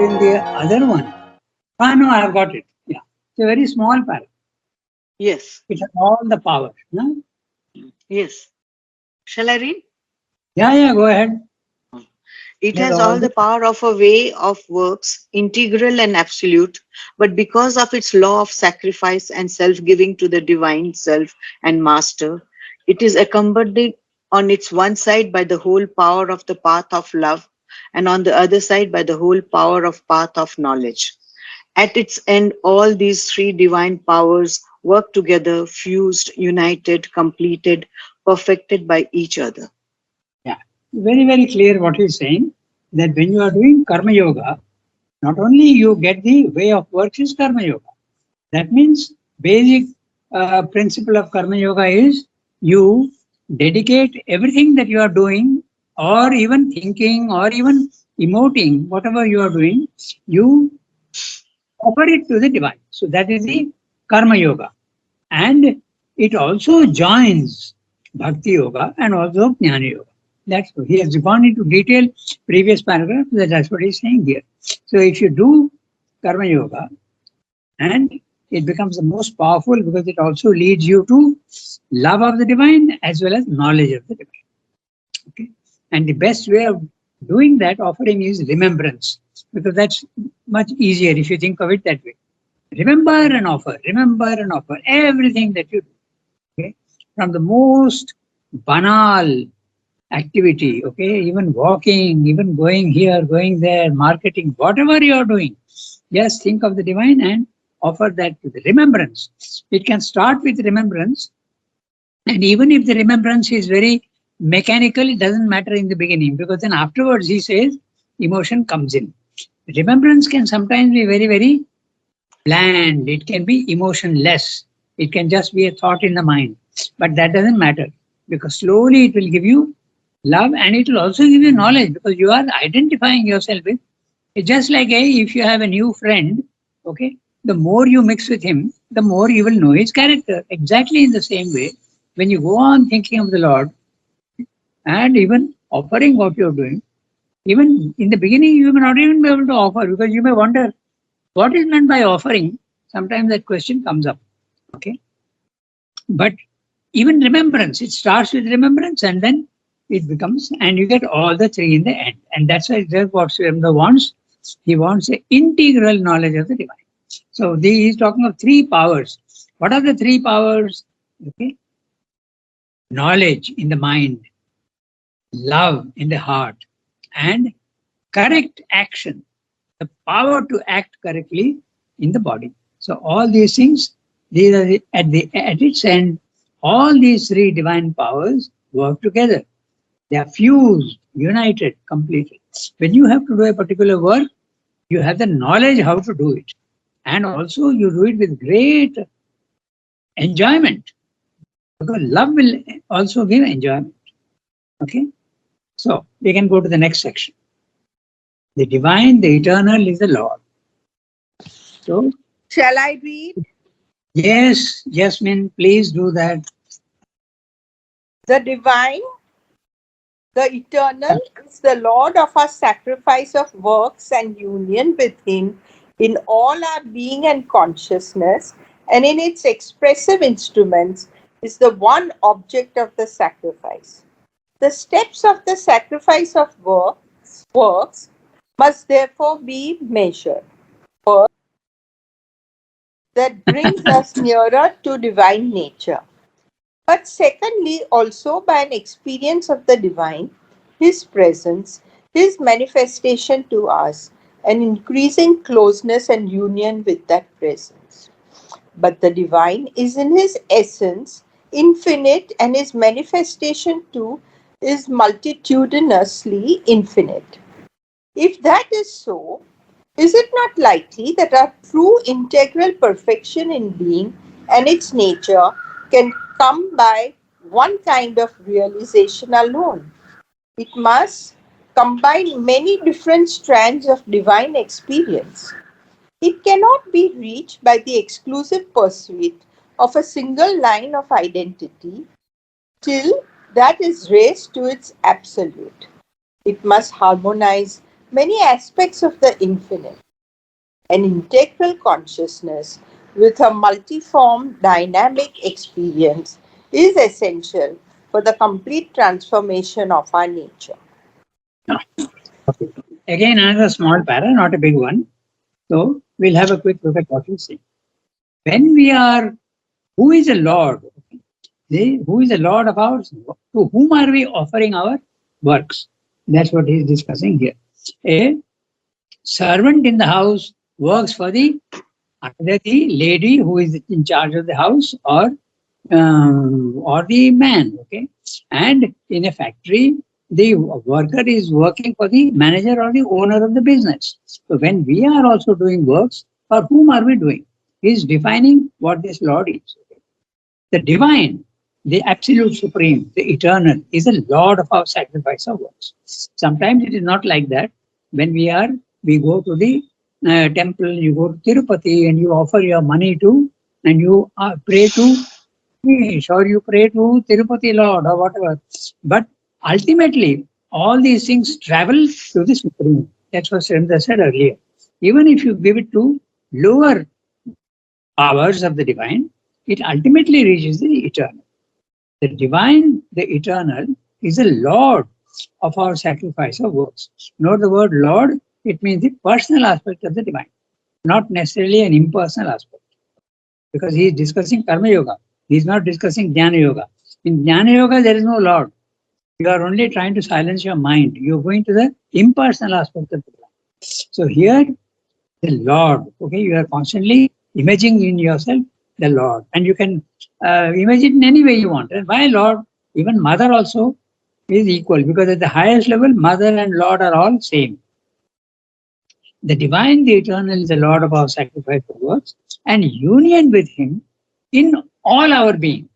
in the other one. Ah, no, I have got it. Yeah. It's a very small paragraph. Yes. It has all the power. No? Yes. Shall I read? Yeah, go ahead. It It has has all all the the power of a way of works, integral and absolute, but because of its law of sacrifice and self giving to the divine self and master, it is accompanied on its one side by the whole power of the path of love, and on the other side by the whole power of path of knowledge. At its end, all these three divine powers work together, fused, united, completed, perfected by each other. Yeah, very, very clear what he's saying, that when you are doing karma yoga, not only you get the way of works is karma yoga. That means basic principle of karma yoga is you dedicate everything that you are doing, or even thinking, or even emoting, whatever you are doing, you offer it to the divine. So that is the karma yoga. And it also joins bhakti yoga and also jnana yoga. That's what he has gone into detail previous paragraph. That's what he's saying here. So if you do karma yoga, and it becomes the most powerful because it also leads you to love of the divine as well as knowledge of the divine. Okay, and the best way of doing that offering is remembrance, because that's much easier if you think of it that way. Remember and offer everything that you do. Okay, from the most banal activity, okay, even walking, even going here, going there, marketing, whatever you are doing, just think of the divine and offer that to the remembrance. It can start with remembrance, and even if the remembrance is very mechanical, it doesn't matter in the beginning, because then afterwards he says emotion comes in. Remembrance can sometimes be very, very bland, it can be emotionless, it can just be a thought in the mind, but that doesn't matter, because slowly it will give you love, and it will also give you knowledge, because you are identifying yourself with. It's just like if you have a new friend, okay, the more you mix with him, the more you will know his character. Exactly in the same way, when you go on thinking of the Lord and even offering what you're doing, even in the beginning, you may not even be able to offer, because you may wonder what is meant by offering. Sometimes that question comes up. Okay. But even remembrance, it starts with remembrance and then it becomes, and you get all the three in the end. And that's why that's what Swamda wants. He wants the integral knowledge of the divine. So he's talking of three powers. What are the three powers? Okay. Knowledge in the mind, love in the heart, and correct action, the power to act correctly in the body. So all these things, these are at its end, all these three divine powers work together. They are fused, united, completely. When you have to do a particular work, you have the knowledge how to do it, and also you do it with great enjoyment, because love will also give enjoyment. Okay, so we can go to the next section. The divine, the eternal is the Lord. So Shall I read? yes, Jasmine, please do that. The divine, the eternal, is the Lord of our sacrifice of works and union with Him in all our being and consciousness, and in its expressive instruments is the one object of the sacrifice. The steps of the sacrifice of works must therefore be measured. First, that brings us nearer to divine nature. But secondly, also by an experience of the divine, His presence, His manifestation to us, an increasing closeness and union with that presence. But the divine is in His essence infinite, and His manifestation too is multitudinously infinite. If that is so, is it not likely that our true integral perfection in being and its nature can come by one kind of realization alone? It must combine many different strands of divine experience. It cannot be reached by the exclusive pursuit of a single line of identity till that is raised to its absolute. It must harmonize many aspects of the infinite. An integral consciousness with a multiform dynamic experience is essential for the complete transformation of our nature. Okay. Again, another small para, not a big one. So we'll have a quick look at what you say. When we are, who is the Lord? Who is the Lord of ours? To whom are we offering our works? That's what he's discussing here. A servant in the house works for either the lady who is in charge of the house or the man. Okay, and in a factory, the worker is working for the manager or the owner of the business. So when we are also doing works, for whom are we doing? He is defining what this Lord is. The divine, the absolute supreme, the eternal, is the Lord of our sacrifice of works. Sometimes it is not like that. When we go to the temple, you go to Tirupati and you offer your money to, and you pray to Ganesh or you pray to Tirupati Lord or whatever. But ultimately, all these things travel to the supreme. That's what Srinath said earlier. Even if you give it to lower powers of the divine, it ultimately reaches the eternal. The divine, the eternal, is the Lord of our sacrifice of works. Note the word Lord, it means the personal aspect of the divine, not necessarily an impersonal aspect. Because he is discussing Karma Yoga. He is not discussing Jnana Yoga. In Jnana Yoga, there is no Lord. You are only trying to silence your mind. You are going to the impersonal aspect of the divine. So here, the Lord, okay, you are constantly imagining in yourself the Lord, and you can imagine in any way you want. And why Lord? Even Mother also is equal, because at the highest level, Mother and Lord are all same. The divine, the eternal, is the Lord of our sacrifice of works, and union with Him in all our being.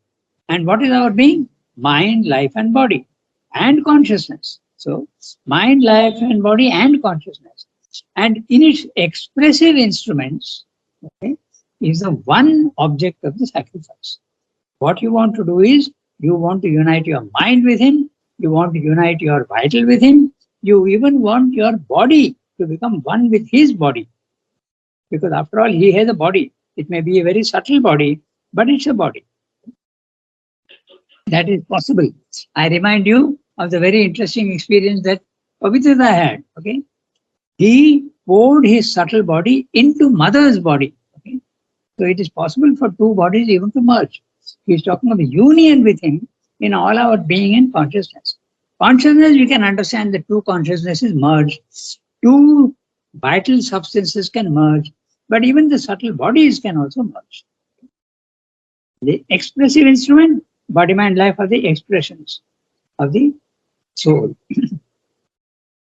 And what is our being? Mind, life, and body, and consciousness. So, mind, life, and body, and consciousness. And in its expressive instruments, okay, is the one object of the sacrifice. What you want to do is, you want to unite your mind with Him, you want to unite your vital with Him, you even want your body to become one with His body. Because after all, He has a body. It may be a very subtle body, but it's a body. That is possible. I remind you of the very interesting experience that Pavitra had. Okay, he poured his subtle body into Mother's body. Okay, so it is possible for two bodies even to merge. He is talking of the union with Him in all our being and consciousness. Consciousness, we can understand that two consciousnesses merge, two vital substances can merge, but even the subtle bodies can also merge. The expressive instrument, body, mind, life are the expressions of the soul.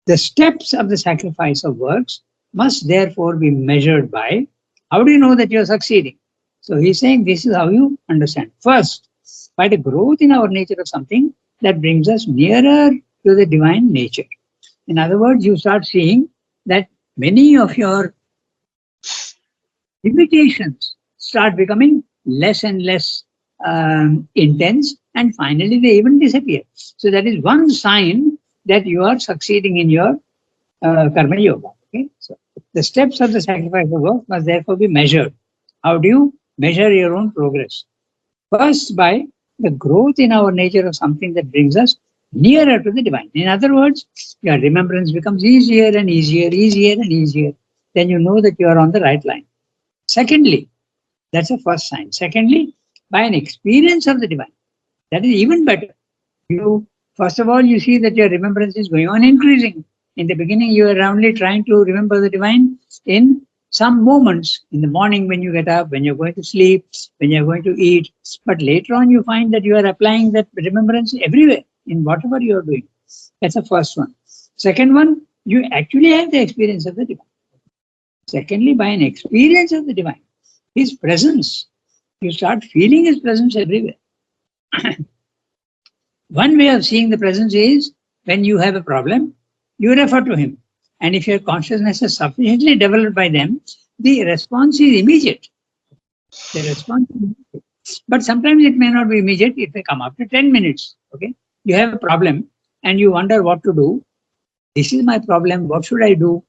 The steps of the sacrifice of works must therefore be measured by, how do you know that you are succeeding? So he's saying this is how you understand. First, by the growth in our nature of something that brings us nearer to the divine nature. In other words, you start seeing that many of your limitations start becoming less and less intense, and finally they even disappear. So that is one sign that you are succeeding in your karma yoga. Okay? So the steps of the sacrifice of work must therefore be measured. How do you measure your own progress? First, by the growth in our nature of something that brings us nearer to the divine. In other words, your remembrance becomes easier and easier, easier and easier. Then you know that you are on the right line. Secondly, that's the first sign. Secondly, by an experience of the divine. That is even better. First of all, you see that your remembrance is going on increasing. In the beginning, you are only trying to remember the divine in some moments, in the morning when you get up, when you're going to sleep, when you're going to eat. But later on, you find that you are applying that remembrance everywhere, in whatever you are doing. That's the first one. Second one, you actually have the experience of the divine. Secondly, by an experience of the divine, His presence, you start feeling His presence everywhere. One way of seeing the presence is, when you have a problem, you refer to Him. And if your consciousness is sufficiently developed by them, the response is immediate. The response is immediate. But sometimes it may not be immediate, it may come after 10 minutes. Okay, you have a problem and you wonder what to do. This is my problem. What should I do?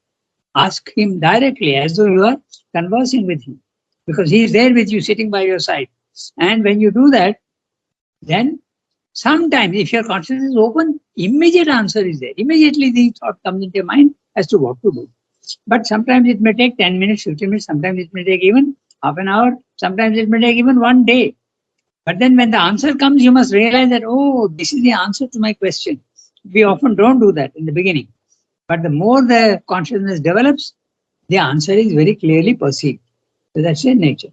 Ask him directly as though you are conversing with him, because he is there with you, sitting by your side. And when you do that, then sometimes if your consciousness is open, immediate answer is there. Immediately the thought comes into your mind as to what to do. But sometimes it may take 10 minutes, 15 minutes, sometimes it may take even half an hour, sometimes it may take even one day. But then when the answer comes, you must realize that, oh, this is the answer to my question. We often don't do that in the beginning. But the more the consciousness develops, the answer is very clearly perceived. So that's your nature.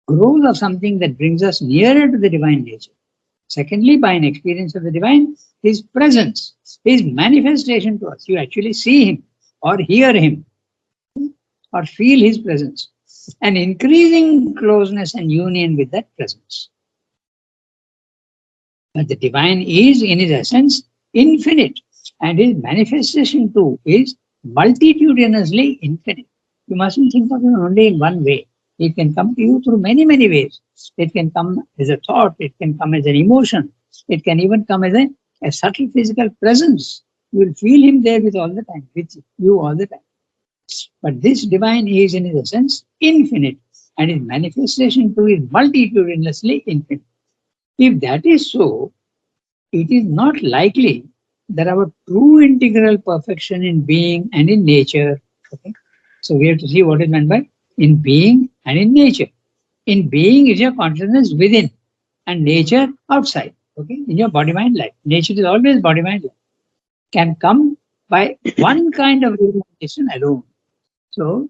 Growth of something that brings us nearer to the divine nature. Secondly, by an experience of the divine, his presence, his manifestation to us. You actually see him or hear him or feel his presence. An increasing closeness and union with that presence. But the divine is, in his essence, infinite, and his manifestation too is multitudinously infinite. You mustn't think of him only in one way. It can come to you through many, many ways. It can come as a thought, it can come as an emotion, it can even come as a subtle physical presence. You will feel him there with all the time, with you all the time. But this divine is, in his essence, infinite, and his manifestation too is multitudinously infinite. If that is so, it is not likely that our true integral perfection in being and in nature, okay? So we have to see what is meant by in being and in nature. In being is your consciousness within, and nature outside, okay? In your body-mind life. Nature is always body-mind life. Can come by one kind of realization alone. So,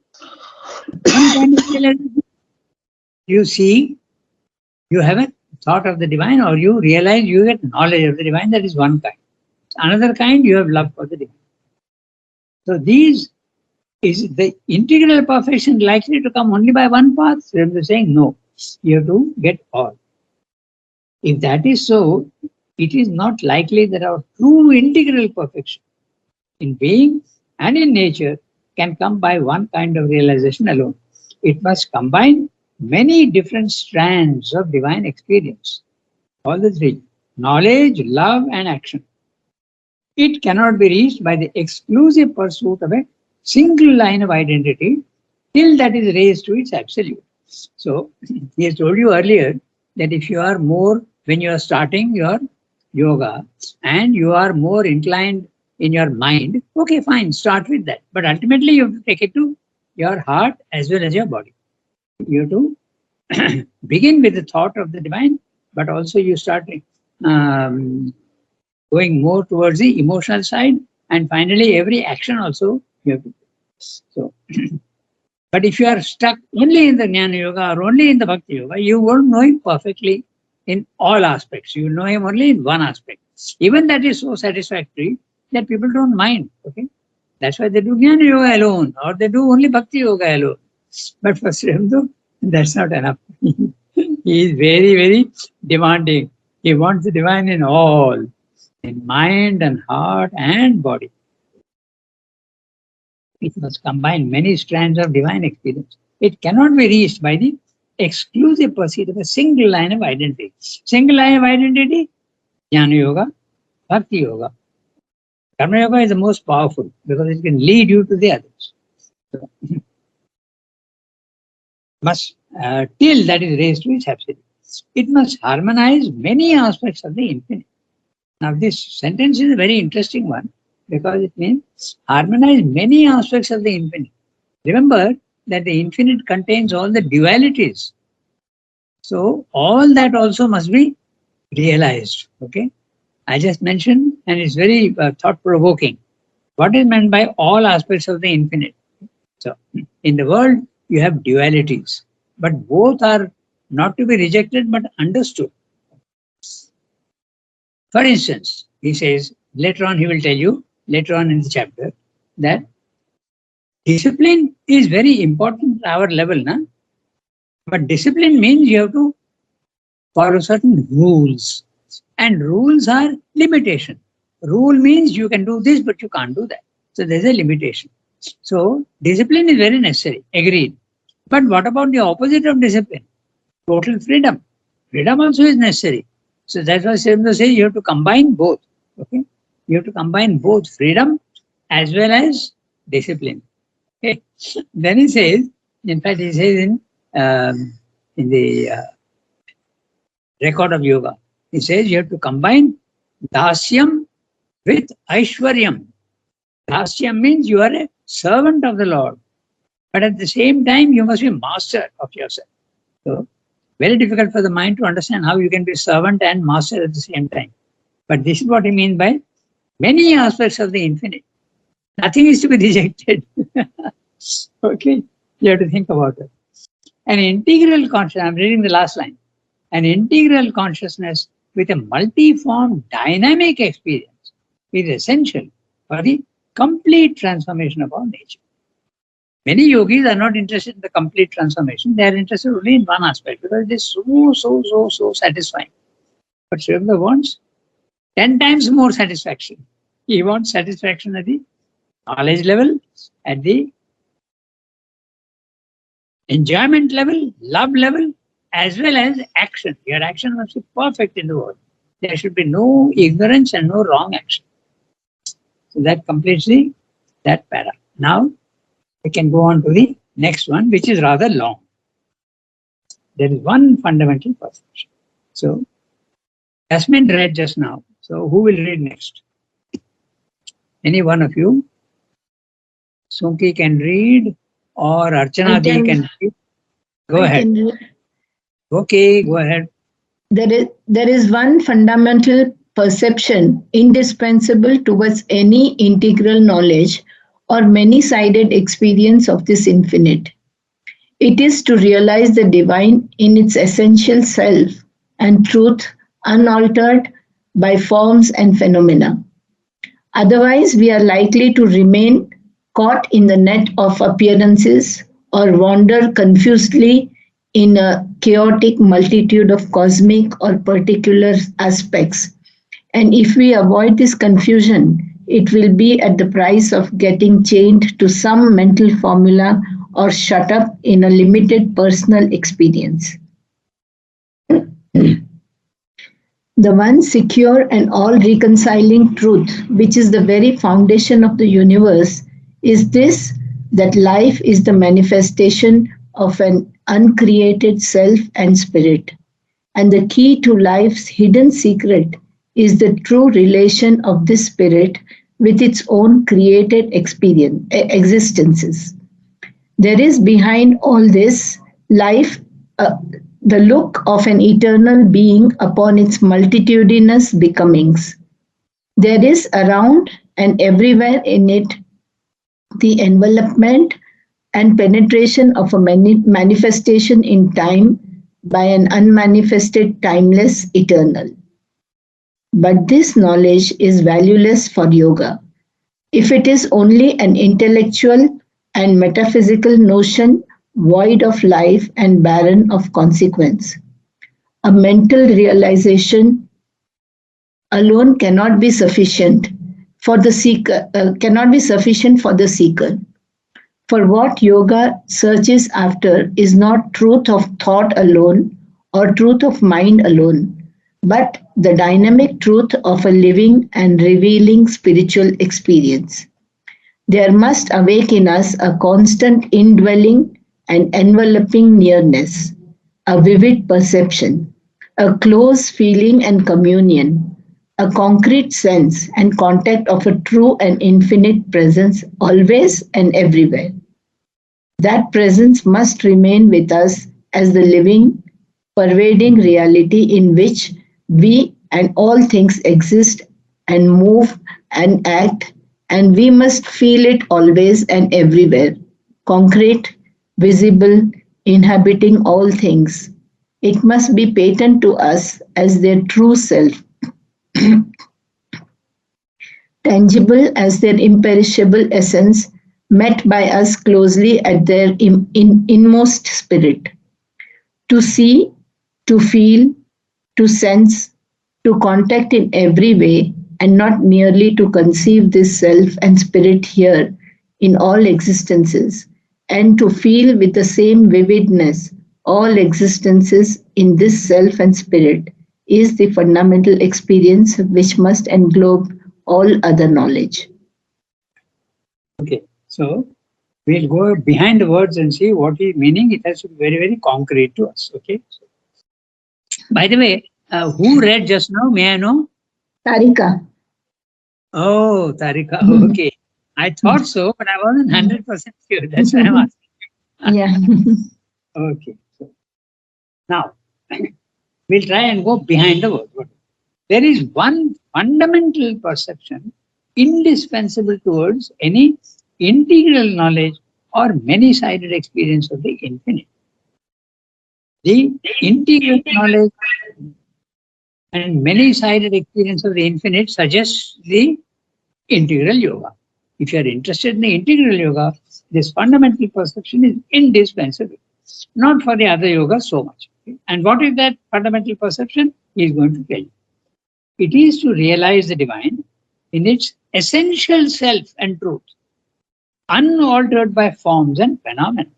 one kind of realization, you see, you have a thought of the divine, or you realize you get knowledge of the divine. That is one kind. Another kind, you have love for the divine. So these is the integral perfection likely to come only by one path? So they're saying no, you have to get all. If that is so, it is not likely that our true integral perfection in being and in nature can come by one kind of realization alone. It must combine many different strands of divine experience. All the three: knowledge, love, and action. It cannot be reached by the exclusive pursuit of a single line of identity till that is raised to its absolute. So, he has told you earlier that if you are more, when you are starting your yoga and you are more inclined in your mind, okay, fine, start with that. But ultimately, you have to take it to your heart as well as your body. You have to begin with the thought of the divine, but also you start going more towards the emotional side, and finally every action also you have to do. So, but if you are stuck only in the Jnana Yoga or only in the Bhakti Yoga, you won't know him perfectly in all aspects. You will know him only in one aspect. Even that is so satisfactory that people don't mind. Okay, that's why they do Jnana Yoga alone, or they do only Bhakti Yoga alone. But for Srimdu, that's not enough. He is very, very demanding. He wants the divine in all, in mind and heart and body. It must combine many strands of divine experience. It cannot be reached by the exclusive pursuit of a single line of identity. Single line of identity, Jnana Yoga, Bhakti Yoga. Karma Yoga is the most powerful because it can lead you to the others. So, must, till that is raised to its absolute. It must harmonize many aspects of the infinite. Now, this sentence is a very interesting one because it means harmonize many aspects of the infinite. Remember that the infinite contains all the dualities. So, all that also must be realized. Okay, I just mentioned, and it's very thought-provoking. What is meant by all aspects of the infinite? So, in the world, you have dualities, but both are not to be rejected but understood. For instance, he says, later on he will tell you, later on in the chapter, that discipline is very important at our level. But discipline means you have to follow certain rules. And rules are limitation. Rule means you can do this, but you can't do that. So there's a limitation. So discipline is very necessary, agreed. But what about the opposite of discipline? Total freedom. Freedom also is necessary. So that's why Srimdu says you have to combine both. Okay, you have to combine both freedom as well as discipline. Okay. Then he says, in fact, he says in the record of yoga, he says you have to combine dasyam with aishwaryam. Dasyam means you are a servant of the Lord, but at the same time you must be master of yourself. So, very difficult for the mind to understand how you can be servant and master at the same time. But this is what he means by many aspects of the infinite. Nothing is to be rejected. Okay, you have to think about it. An integral consciousness, I'm reading the last line. An integral consciousness with a multiform dynamic experience is essential for the complete transformation of our nature. Many yogis are not interested in the complete transformation. They are interested only in one aspect because it is so satisfying. But Srila wants 10 times more satisfaction. He wants satisfaction at the knowledge level, at the enjoyment level, love level, as well as action. Your action must be perfect in the world. There should be no ignorance and no wrong action. So that completes that para. Now we can go on to the next one, which is rather long. There is one fundamental perception. So Jasmine read just now. So who will read next? Any one of you? Sunki can read, or Archana Di can read. Go ahead. Okay, go ahead. There is one fundamental perception indispensable towards any integral knowledge or many-sided experience of this infinite. It is to realize the divine in its essential self and truth unaltered by forms and phenomena. Otherwise, we are likely to remain caught in the net of appearances or wander confusedly in a chaotic multitude of cosmic or particular aspects. And if we avoid this confusion, it will be at the price of getting chained to some mental formula or shut up in a limited personal experience. The one secure and all reconciling truth, which is the very foundation of the universe, is this, that life is the manifestation of an uncreated self and spirit. And the key to life's hidden secret is the true relation of this spirit with its own created existences. There is behind all this life the look of an eternal being upon its multitudinous becomings. There is around and everywhere in it the envelopment and penetration of a manifestation in time by an unmanifested, timeless, eternal. But this knowledge is valueless for yoga. If it is only an intellectual and metaphysical notion void of life and barren of consequence, a mental realization alone cannot be sufficient for the seeker. For what yoga searches after is not truth of thought alone or truth of mind alone, but the dynamic truth of a living and revealing spiritual experience. There must awake in us a constant indwelling and enveloping nearness, a vivid perception, a close feeling and communion, a concrete sense and contact of a true and infinite presence always and everywhere. That presence must remain with us as the living, pervading reality in which we and all things exist and move and act, and we must feel it always and everywhere, concrete, visible, inhabiting all things. It must be patent to us as their true self, tangible as their imperishable essence, met by us closely at their inmost spirit. To see, to feel, to sense, to contact in every way, and not merely to conceive this self and spirit here in all existences, and to feel with the same vividness all existences in this self and spirit, is the fundamental experience which must englobe all other knowledge. Okay, so we'll go behind the words and see what is meaning. It has to be very, very concrete to us. Okay. By the way, who read just now? May I know? Tarika. Oh, Tarika. Okay. I thought so, but I wasn't 100% sure. That's why I'm asking. Yeah. Okay. So now we'll try and go behind the word. There is one fundamental perception indispensable towards any integral knowledge or many-sided experience of the infinite. The integral knowledge and many-sided experience of the infinite suggests the integral yoga. If you are interested in the integral yoga, this fundamental perception is indispensable, not for the other yoga so much. And what is that fundamental perception? He is going to tell you. It is to realize the divine in its essential self and truth, unaltered by forms and phenomena.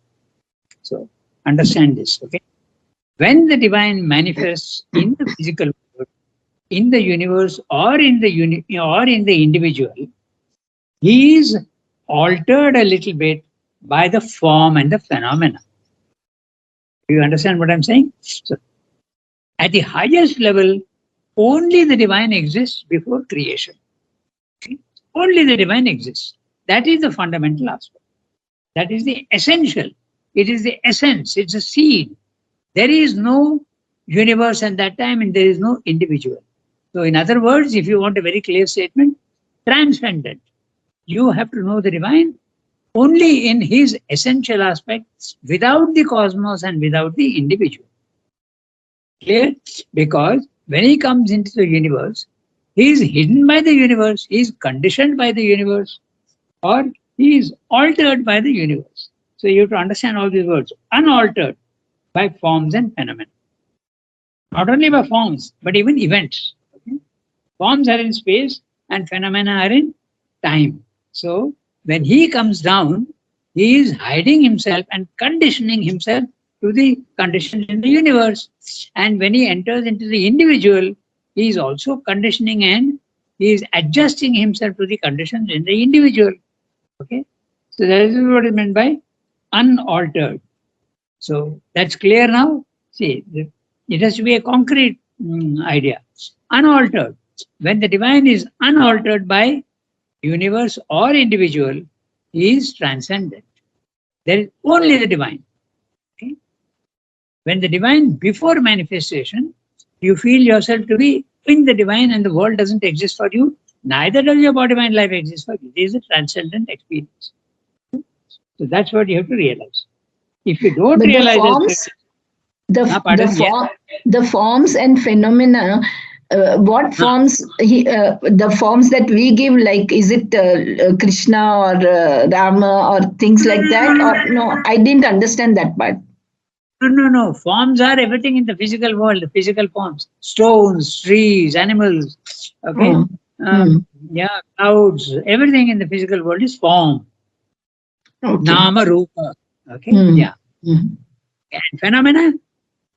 So understand this, okay? When the divine manifests in the physical world, in the universe, or in the individual, he is altered a little bit by the form and the phenomena. Do you understand what I'm saying? So, at the highest level, only the divine exists before creation. Okay? Only the divine exists. That is the fundamental aspect. That is the essential. It is the essence. It's a seed. There is no universe at that time and there is no individual. So, in other words, if you want a very clear statement, transcendent. You have to know the divine only in his essential aspects, without the cosmos and without the individual. Clear? Because when he comes into the universe, he is hidden by the universe, he is conditioned by the universe, or he is altered by the universe. So you have to understand all these words. Unaltered by forms and phenomena. Not only by forms, but even events. Okay? Forms are in space and phenomena are in time. So when he comes down, he is hiding himself and conditioning himself to the conditions in the universe. And when he enters into the individual, he is also conditioning and he is adjusting himself to the conditions in the individual. Okay. So that is what is meant by unaltered. So that's clear now. See, it has to be a concrete idea. Unaltered. When the divine is unaltered by universe or individual, he is transcendent. There is only the divine. Okay? When the divine before manifestation, you feel yourself to be in the divine and the world doesn't exist for you, neither does your body mind life exist for you. It is a transcendent experience. So that's what you have to realize. If you don't But the realize forms, pardon, yes. the forms and phenomena, what forms the forms that we give, like is it Krishna or Rama or things like that, or no? I didn't understand that part. No. Forms are everything in the physical world, the physical forms. Stones, trees, animals, okay? Oh. Yeah, clouds, everything in the physical world is form. Okay. Nama Rupa. Okay? Yeah. And phenomena,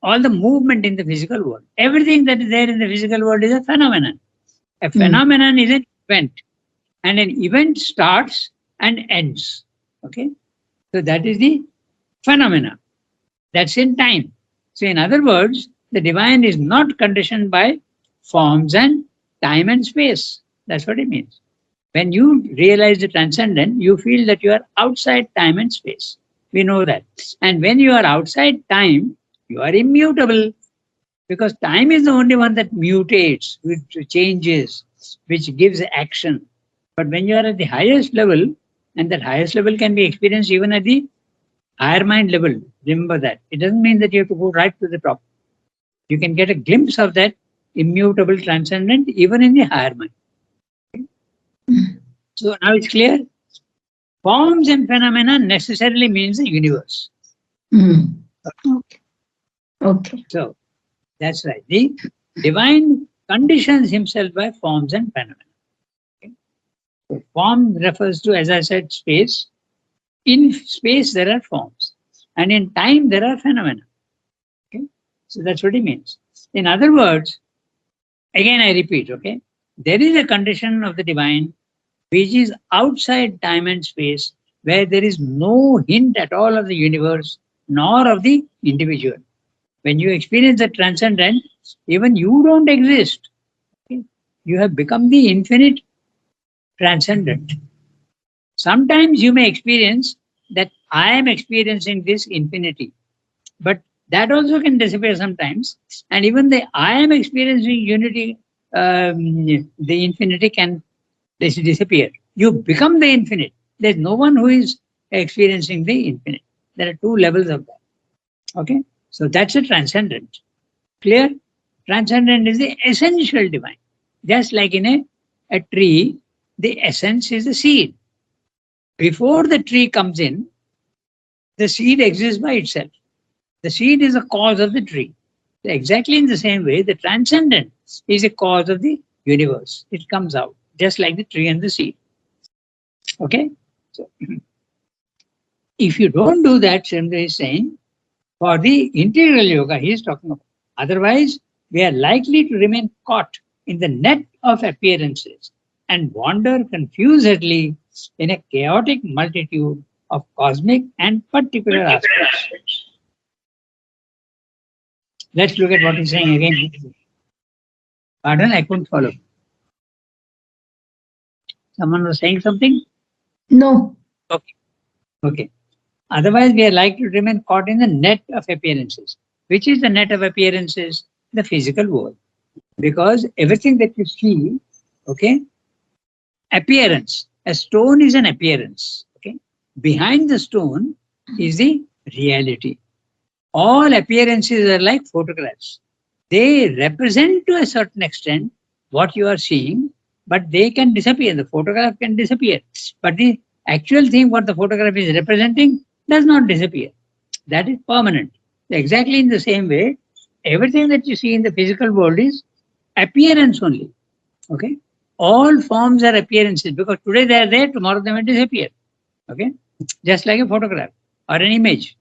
all the movement in the physical world. Everything that is there in the physical world is a phenomenon. A phenomenon is an event. And an event starts and ends. Okay? So that is the phenomena. That's in time. So in other words, the divine is not conditioned by forms and time and space. That's what it means. When you realize the transcendent, you feel that you are outside time and space. We know that. And when you are outside time, you are immutable because time is the only one that mutates, which changes, which gives action. But when you are at the highest level, and that highest level can be experienced even at the higher mind level, remember that. It doesn't mean that you have to go right to the top. You can get a glimpse of that immutable transcendent even in the higher mind. So now it's clear. Forms and phenomena necessarily means the universe. Okay. So that's right. The divine conditions himself by forms and phenomena. Okay? So form refers to, as I said, space. In space, there are forms. And in time, there are phenomena. Okay? So that's what he means. In other words, again, I repeat, okay? There is a condition of the divine which is outside time and space, where there is no hint at all of the universe nor of the individual. When you experience the transcendent, even you don't exist. Okay? You have become the infinite transcendent. Sometimes you may experience that I am experiencing this infinity, but that also can disappear sometimes. And even the I am experiencing unity, the infinity can disappear. You become the infinite. There's no one who is experiencing the infinite. There are two levels of that. Okay, so that's a transcendent. Clear? Transcendent is the essential divine. Just like in a tree, the essence is the seed. Before the tree comes in, the seed exists by itself. The seed is the cause of the tree. Exactly in the same way, the transcendent is the cause of the universe. It comes out, just like the tree and the seed. Okay? So, if you don't do that, Srimdra is saying, for the integral yoga, he is talking about. Otherwise, we are likely to remain caught in the net of appearances and wander confusedly in a chaotic multitude of cosmic and particular aspects. Let's look at what he's saying again. Pardon, I couldn't follow. Someone was saying something? No. Okay. Okay. Otherwise, we are likely to remain caught in the net of appearances. Which is the net of appearances? The physical world. Because everything that you see, okay, appearance. A stone is an appearance. Okay. Behind the stone is the reality. All appearances are like photographs. They represent to a certain extent what you are seeing, but they can disappear. The photograph can disappear. But the actual thing, what the photograph is representing, does not disappear. That is permanent. Exactly in the same way, everything that you see in the physical world is appearance only. Okay? All forms are appearances because today they are there, tomorrow they may disappear. Okay? Just like a photograph or an image.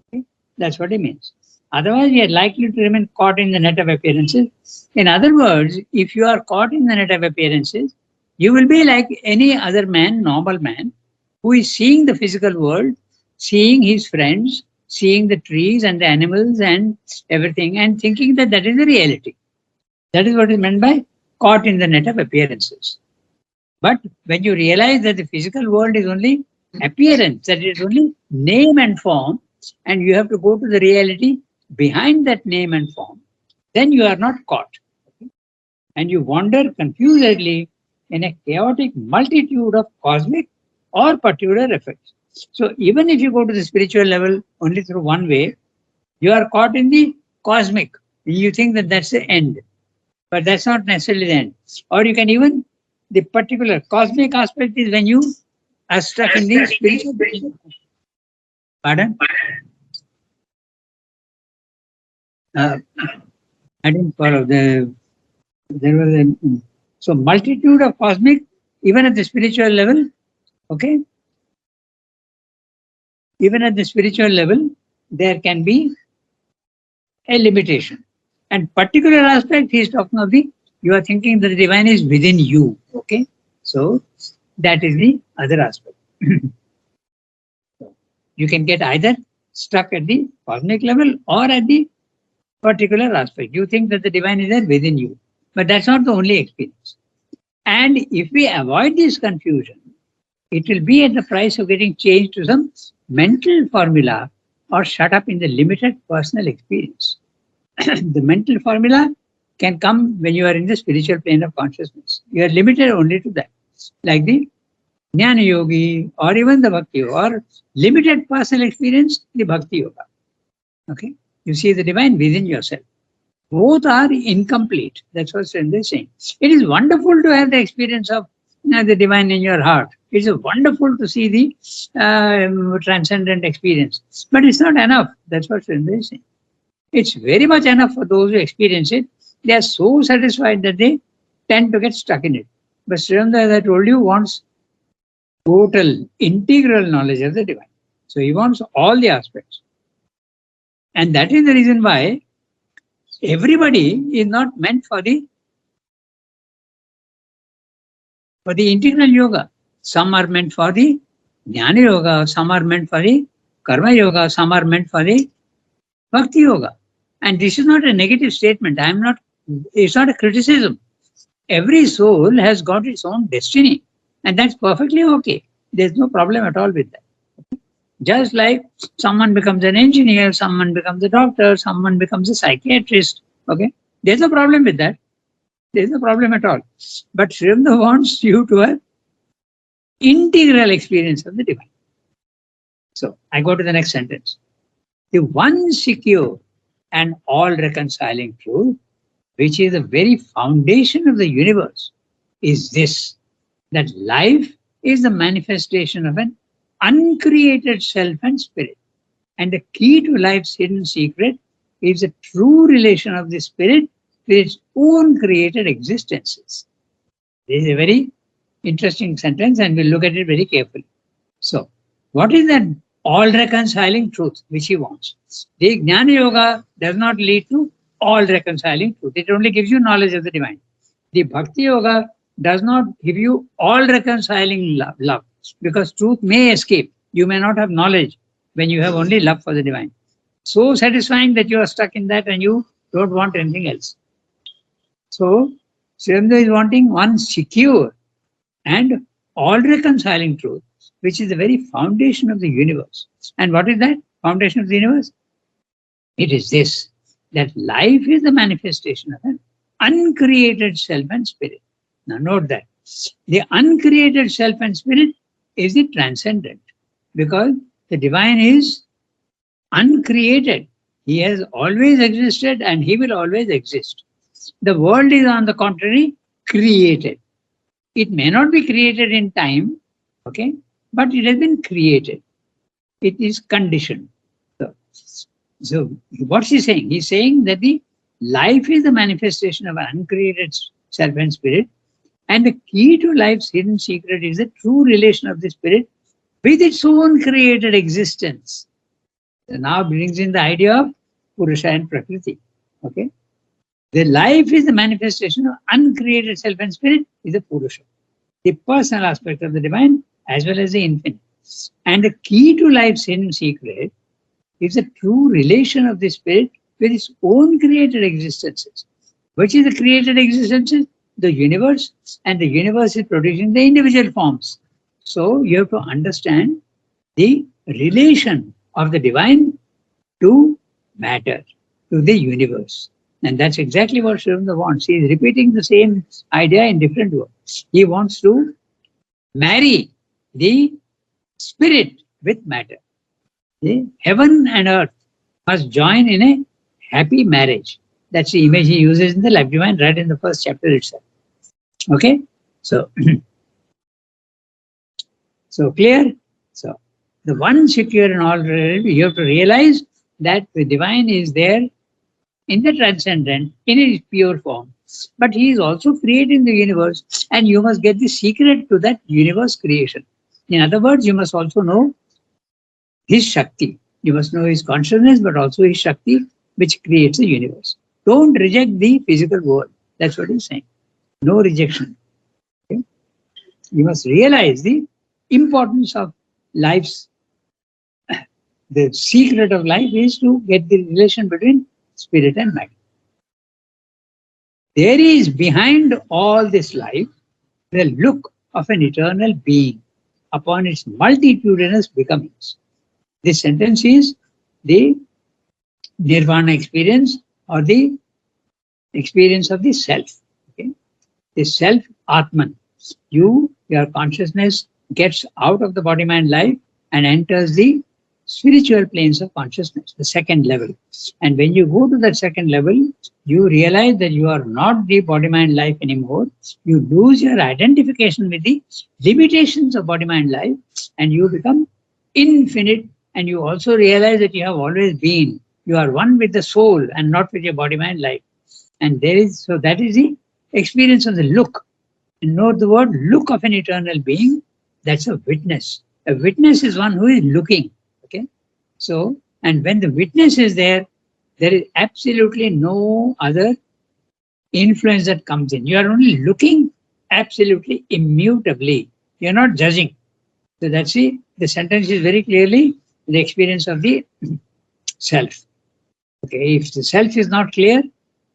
Okay? That's what it means. Otherwise, we are likely to remain caught in the net of appearances. In other words, if you are caught in the net of appearances, you will be like any other man, normal man, who is seeing the physical world, seeing his friends, seeing the trees and the animals and everything, and thinking that that is the reality. That is what is meant by caught in the net of appearances. But when you realize that the physical world is only appearance, that it is only name and form, and you have to go to the reality behind that name and form, then you are not caught. Okay? And you wander confusedly in a chaotic multitude of cosmic or particular effects. So even if you go to the spiritual level only through one way, you are caught in the cosmic. You think that that's the end, but that's not necessarily the end. Or you can even, the particular cosmic aspect is when you are stuck in the spiritual. Pardon? I didn't follow. There was a so multitude of cosmic, even at the spiritual level. Okay, even at the spiritual level, there can be a limitation. And particular aspect, he is talking of the you are thinking that the divine is within you. Okay, so that is the other aspect. You can get either stuck at the cosmic level or at the particular aspect. You think that the divine is there within you, but that's not the only experience. And if we avoid this confusion, it will be at the price of getting changed to some mental formula or shut up in the limited personal experience. The mental formula can come when you are in the spiritual plane of consciousness. You are limited only to that. Like the Jnana Yogi or even the Bhakti Yoga or limited personal experience, the Bhakti Yoga. Okay? You see the divine within yourself. Both are incomplete. That's what Srindra is saying. It is wonderful to have the experience of the divine in your heart. It's wonderful to see the transcendent experience. But it's not enough. That's what Srindra is saying. It's very much enough for those who experience it. They are so satisfied that they tend to get stuck in it. But Srindra, as I told you, wants total, integral knowledge of the divine. So he wants all the aspects. And that is the reason why everybody is not meant for the integral yoga. Some are meant for the Jnana Yoga, some are meant for the Karma Yoga, some are meant for the Bhakti Yoga. And this is not a negative statement. It's not a criticism. Every soul has got its own destiny, and that's perfectly okay. There's no problem at all with that. Just like someone becomes an engineer, someone becomes a doctor, someone becomes a psychiatrist. Okay, there's no problem with that. There's no problem at all. But Sri Aurobindo wants you to have integral experience of the divine. So I go to the next sentence. The one secure and all reconciling truth, which is the very foundation of the universe, is this, that life is the manifestation of an uncreated self and spirit. And the key to life's hidden secret is the true relation of the spirit with its own created existences. This is a very interesting sentence, and we'll look at it very carefully. So, what is that all reconciling truth which he wants? The Jnana Yoga does not lead to all reconciling truth. It only gives you knowledge of the divine. The Bhakti Yoga does not give you all reconciling love, because truth may escape. You may not have knowledge when you have only love for the divine. So satisfying that you are stuck in that and you don't want anything else. So, Sri Aurobindo is wanting one secure and all reconciling truth, which is the very foundation of the universe. And what is that foundation of the universe? It is this, that life is the manifestation of an uncreated self and spirit. Now note that. The uncreated self and spirit is the transcendent, because the divine is uncreated. He has always existed and he will always exist. The world is, on the contrary, created. It may not be created in time, okay, but it has been created. It is conditioned. So what's he saying? He's saying that the life is the manifestation of an uncreated self and spirit, and the key to life's hidden secret is the true relation of the spirit with its own created existence. So now brings in the idea of Purusha and Prakriti. Okay, the life is the manifestation of uncreated self and spirit is the Purusha, the personal aspect of the divine as well as the infinite. And the key to life's hidden secret is the true relation of the spirit with its own created existences. Which is the created existences? The universe, and the universe is producing the individual forms. So you have to understand the relation of the divine to matter, to the universe. And that's exactly what Sri Aurobindo wants. He is repeating the same idea in different words. He wants to marry the spirit with matter. The heaven and earth must join in a happy marriage. That's the image he uses in the Life Divine right in the first chapter itself. Okay? So, so clear? So, the one secure and all, you have to realize that the divine is there in the transcendent, in its pure form. But he is also creating the universe, and you must get the secret to that universe creation. In other words, you must also know his Shakti. You must know his consciousness, but also his Shakti, which creates the universe. Don't reject the physical world. That's what he's saying. No rejection. Okay? You must realize the importance of life's, the secret of life is to get the relation between spirit and matter. There is behind all this life the look of an eternal being upon its multitudinous becomings. This sentence is the nirvana experience or the experience of the self. Okay? The self, Atman. Your consciousness gets out of the body, mind, life and enters the spiritual planes of consciousness, the second level. And when you go to that second level, you realize that you are not the body, mind, life anymore. You lose your identification with the limitations of body, mind, life, and you become infinite. And you also realize that you have always been. You are one with the soul and not with your body, mind, life. And so that is the experience of the look. And note the word look of an eternal being. That's a witness. A witness is one who is looking. Okay. So, and when the witness is there, there is absolutely no other influence that comes in. You are only looking absolutely immutably. You're not judging. So that's the sentence is very clearly the experience of the self. Okay, if the self is not clear,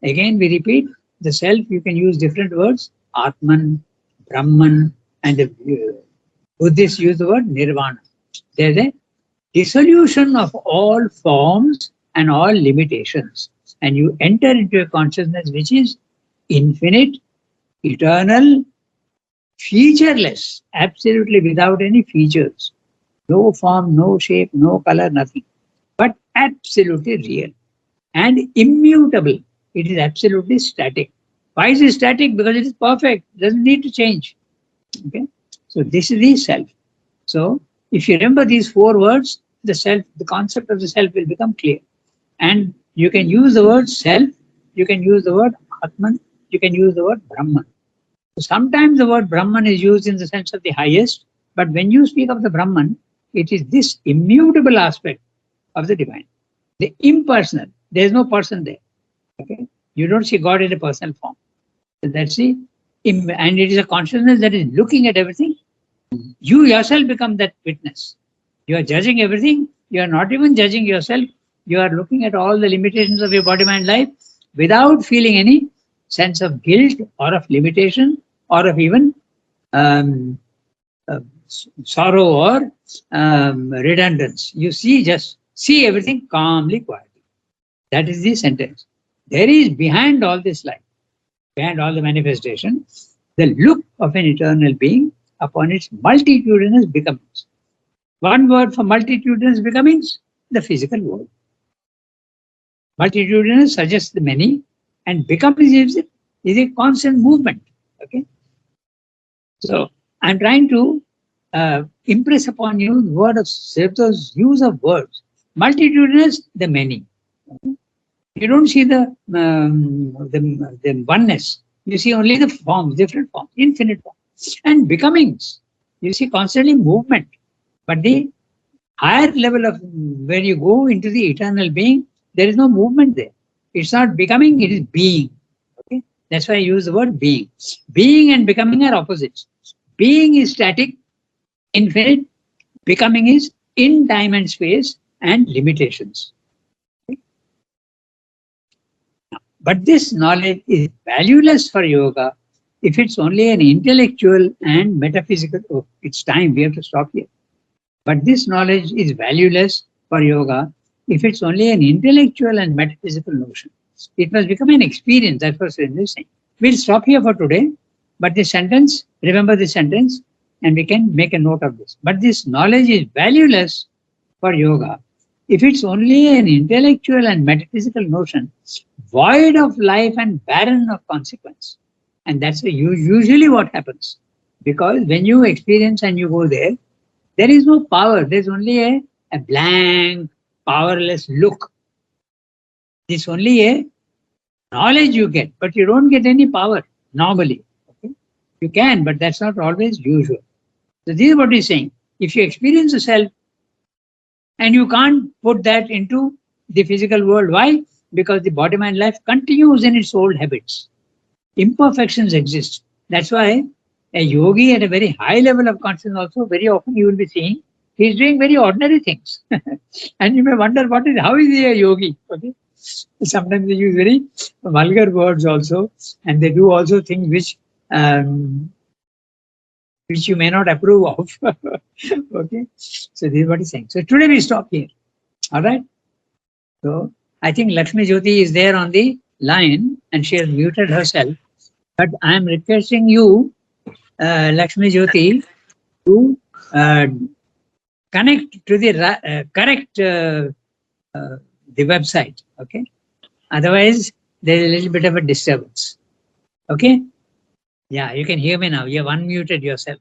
again we repeat, the self, you can use different words, Atman, Brahman, and the Buddhists use the word Nirvana. There's a dissolution of all forms and all limitations. And you enter into a consciousness which is infinite, eternal, featureless, absolutely without any features. No form, no shape, no color, nothing. But absolutely real and immutable. It is absolutely static. Why is it static? Because it is perfect. It doesn't need to change. Okay. So this is the self. So if you remember these 4 words, the self, the concept of the self will become clear. And you can use the word self, you can use the word Atman, you can use the word Brahman. So sometimes the word Brahman is used in the sense of the highest, but when you speak of the Brahman, it is this immutable aspect of the divine, the impersonal. There is no person there. Okay, you don't see God in a personal form. So that's the and it is a consciousness that is looking at everything. You yourself become that witness. You are judging everything. You are not even judging yourself. You are looking at all the limitations of your body, mind, life without feeling any sense of guilt or of limitation or of even um, sorrow or redundance. You just see everything calmly, quietly. That is the sentence. There is behind all this life, behind all the manifestation, the look of an eternal being upon its multitudinous becomings. One word for multitudinous becomings, the physical world. Multitudinous suggests the many, and becoming is a constant movement. Okay. So I'm trying to impress upon you the word of those use of words. Multitudinous, the many. Okay? You don't see the oneness. You see only the forms, different forms, infinite forms. And becomings, you see constantly movement. But the higher level of where you go into the eternal being, there is no movement there. It's not becoming, it is being. Okay? That's why I use the word being. Being and becoming are opposites. Being is static, infinite. Becoming is in time and space and limitations. But this knowledge is valueless for yoga if it's only an intellectual and metaphysical. Oh, it's time, we have to stop here. But this knowledge is valueless for yoga if it's only an intellectual and metaphysical notion. It must become an experience. That's what Surendra is saying. We'll stop here for today. But this sentence, remember this sentence, and we can make a note of this. But this knowledge is valueless for yoga if it's only an intellectual and metaphysical notion, void of life and barren of consequence. And that's usually what happens. Because when you experience and you go there is no power. There's only a blank, powerless look. It's only a knowledge you get, but you don't get any power normally. Okay? You can, but that's not always usual. So this is what he's saying. If you experience the self, and you can't put that into the physical world. Why? Because the body, mind, life continues in its old habits. Imperfections exist. That's why a yogi at a very high level of consciousness also, very often you will be seeing, he's doing very ordinary things. And you may wonder, how is he a yogi? Okay. Sometimes they use very vulgar words also, and they do also things which you may not approve of. Okay. So this is what he's saying. So today we stop here. All right. So I think Lakshmi Jyoti is there on the line and she has muted herself. But I am requesting you, Lakshmi Jyoti, to connect to the correct the website. Okay. Otherwise, there is a little bit of a disturbance. Okay. Yeah, you can hear me now. You have unmuted yourself.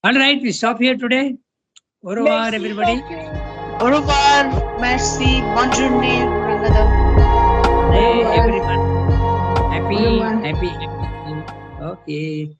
All right, we stop here today. Au revoir, everybody. Au revoir, merci, bonne journée, Ranganath. Hey, everyone. Happy. Okay.